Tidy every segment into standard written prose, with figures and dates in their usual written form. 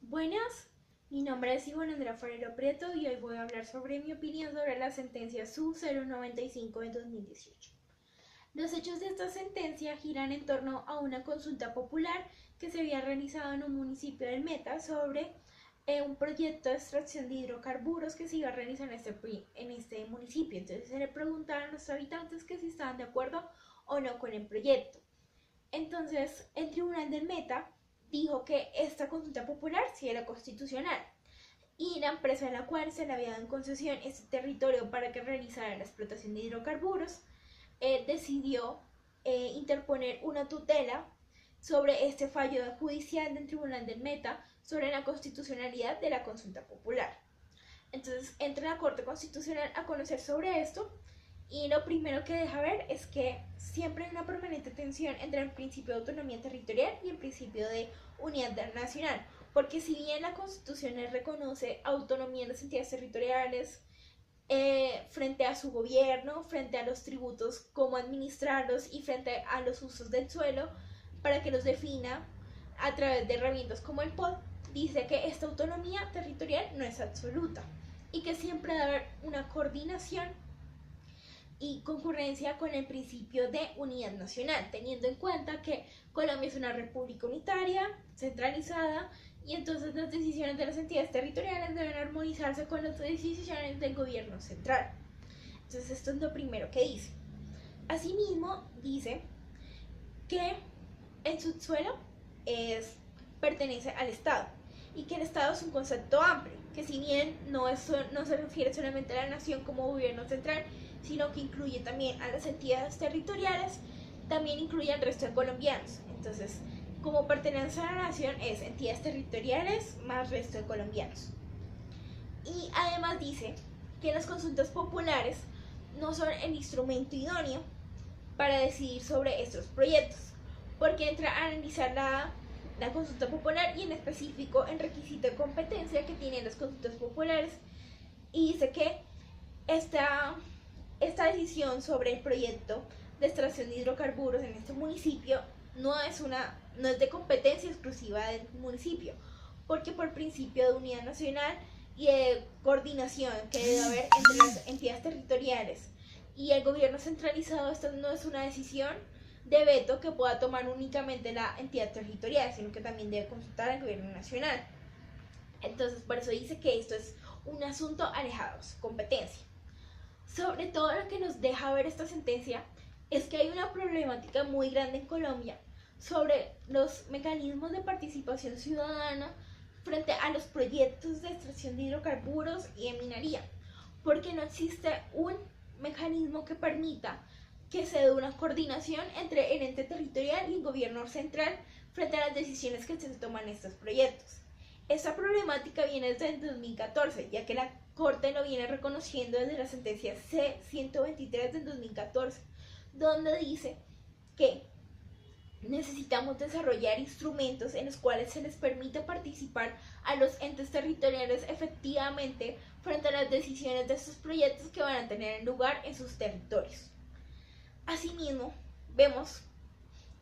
Buenas, mi nombre es Ivonne Andrea Forero Prieto y hoy voy a hablar sobre mi opinión sobre la sentencia SU 095 de 2018. Los hechos de esta sentencia giran en torno a una consulta popular que se había realizado en un municipio del Meta sobre un proyecto de extracción de hidrocarburos que se iba a realizar en este municipio. Entonces se le preguntaron a los habitantes que si estaban de acuerdo o no con el proyecto. Entonces, el Tribunal del Meta dijo que esta consulta popular sí era constitucional y la empresa a la cual se le había dado en concesión este territorio para que realizara la explotación de hidrocarburos decidió interponer una tutela sobre este fallo judicial del Tribunal del Meta sobre la constitucionalidad de la consulta popular. Entonces entra la Corte Constitucional a conocer sobre esto y lo primero que deja ver es que siempre hay una permanente tensión entre el principio de autonomía territorial y el principio de unidad nacional, porque si bien la Constitución les reconoce autonomía en las entidades territoriales frente a su gobierno, frente a los tributos, cómo administrarlos y frente a los usos del suelo, para que los defina a través de herramientas como el POD, dice que esta autonomía territorial no es absoluta y que siempre debe haber una coordinación y concurrencia con el principio de unidad nacional, teniendo en cuenta que Colombia es una república unitaria, centralizada, y entonces las decisiones de las entidades territoriales deben armonizarse con las decisiones del gobierno central. Entonces esto es lo primero que dice. Asimismo, dice que el subsuelo pertenece al Estado y que el Estado es un concepto amplio, que si bien no se refiere solamente a la nación como gobierno central, sino que incluye también a las entidades territoriales, también incluye al resto de colombianos. Entonces, como pertenencia a la nación es entidades territoriales más resto de colombianos. Y además dice que las consultas populares no son el instrumento idóneo para decidir sobre estos proyectos, porque entra a analizar la consulta popular y en específico el requisito de competencia que tienen las consultas populares, y dice que esta decisión sobre el proyecto de extracción de hidrocarburos en este municipio no es de competencia exclusiva del municipio, porque por principio de unidad nacional y de coordinación que debe haber entre las entidades territoriales y el gobierno centralizado, esta no es una decisión de veto que pueda tomar únicamente la entidad territorial, sino que también debe consultar al gobierno nacional. Entonces, por eso dice que esto es un asunto alejado de su competencia. Sobre todo, lo que nos deja ver esta sentencia es que hay una problemática muy grande en Colombia sobre los mecanismos de participación ciudadana frente a los proyectos de extracción de hidrocarburos y de minería, porque no existe un mecanismo que permita que se dé una coordinación entre el ente territorial y el gobierno central frente a las decisiones que se toman en estos proyectos. Esta problemática viene desde el 2014, ya que la Corte lo viene reconociendo desde la sentencia C-123 del 2014, donde dice que necesitamos desarrollar instrumentos en los cuales se les permite participar a los entes territoriales efectivamente frente a las decisiones de estos proyectos que van a tener lugar en sus territorios. Asimismo, vemos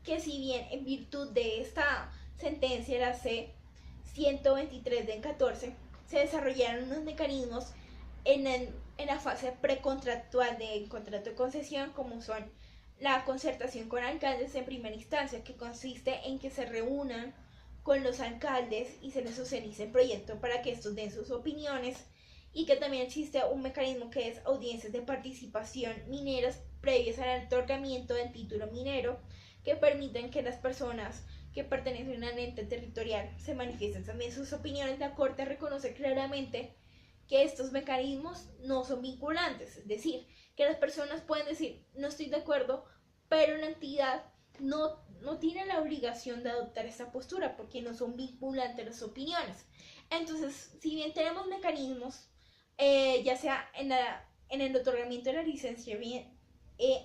que si bien en virtud de esta sentencia, la C-123 del 14, se desarrollaron unos mecanismos en la fase precontractual del contrato de concesión, como son la concertación con alcaldes en primera instancia, que consiste en que se reúnan con los alcaldes y se les socialice el proyecto para que estos den sus opiniones, y que también existe un mecanismo que es audiencias de participación mineras previas al otorgamiento del título minero, que permiten que las personas que pertenecen al ente territorial se manifiesten también sus opiniones. La Corte reconoce claramente que estos mecanismos no son vinculantes, es decir, que las personas pueden decir no estoy de acuerdo, pero la entidad no tiene la obligación de adoptar esta postura porque no son vinculantes las opiniones. Entonces, si bien tenemos mecanismos, ya sea en el otorgamiento de la licencia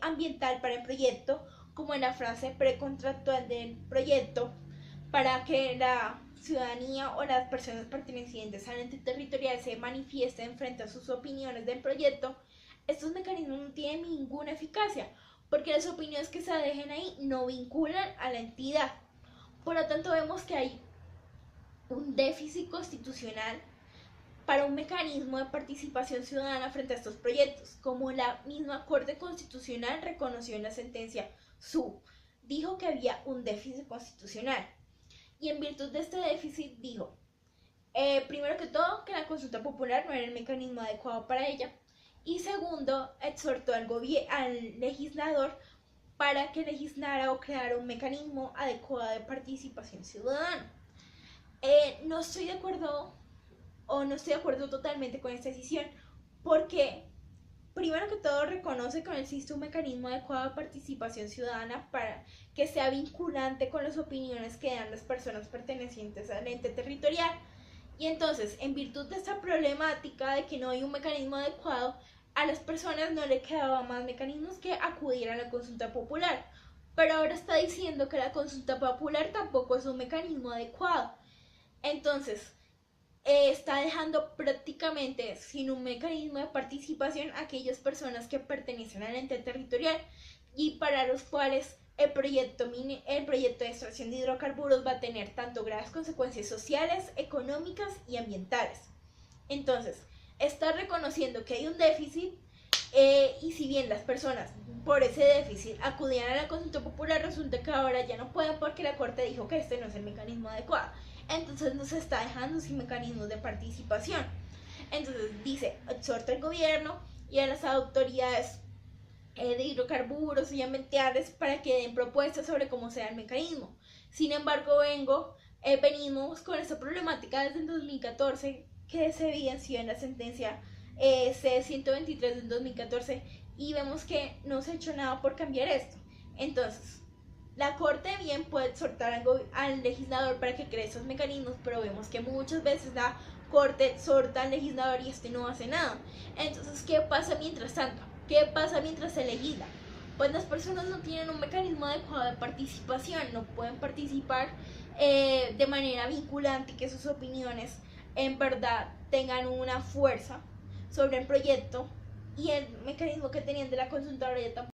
ambiental para el proyecto, como en la fase precontractual del proyecto, para que la ciudadanía o las personas pertenecientes al ente territorial se manifiesten frente a sus opiniones del proyecto, estos mecanismos no tienen ninguna eficacia, porque las opiniones que se dejen ahí no vinculan a la entidad. Por lo tanto, vemos que hay un déficit constitucional para un mecanismo de participación ciudadana frente a estos proyectos, como la misma Corte Constitucional reconoció en la sentencia Su. Dijo que había un déficit constitucional y en virtud de este déficit dijo, primero que todo, que la consulta popular no era el mecanismo adecuado para ella, y segundo, exhortó al legislador para que legislara o creara un mecanismo adecuado de participación ciudadana. No estoy de acuerdo o no estoy de acuerdo totalmente con esta decisión, porque primero que todo reconoce que no existe un mecanismo adecuado de participación ciudadana para que sea vinculante con las opiniones que dan las personas pertenecientes al ente territorial. Y entonces, en virtud de esta problemática de que no hay un mecanismo adecuado, a las personas no le quedaba más mecanismos que acudir a la consulta popular. Pero ahora está diciendo que la consulta popular tampoco es un mecanismo adecuado. Entonces, está dejando prácticamente sin un mecanismo de participación a aquellas personas que pertenecen al ente territorial y para los cuales el proyecto de extracción de hidrocarburos va a tener tanto graves consecuencias sociales, económicas y ambientales. Entonces, está reconociendo que hay un déficit y si bien las personas por ese déficit acudían a la consulta popular, resulta que ahora ya no pueden porque la Corte dijo que este no es el mecanismo adecuado. Entonces nos está dejando sin mecanismos de participación. Entonces dice, exhorta al gobierno y a las autoridades de hidrocarburos y ambientales para que den propuestas sobre cómo sea el mecanismo. Sin embargo, venimos con esta problemática desde el 2014 que se evidenció en la sentencia C-123 del 2014 y vemos que no se ha hecho nada por cambiar esto. Entonces, la Corte bien puede exhortar al legislador para que cree esos mecanismos, pero vemos que muchas veces la Corte exhorta al legislador y este no hace nada. Entonces, ¿qué pasa mientras tanto? ¿Qué pasa mientras se legisla? Pues las personas no tienen un mecanismo adecuado de participación, no pueden participar de manera vinculante y que sus opiniones en verdad tengan una fuerza sobre el proyecto y el mecanismo que tenían de la consulta ahora ya tampoco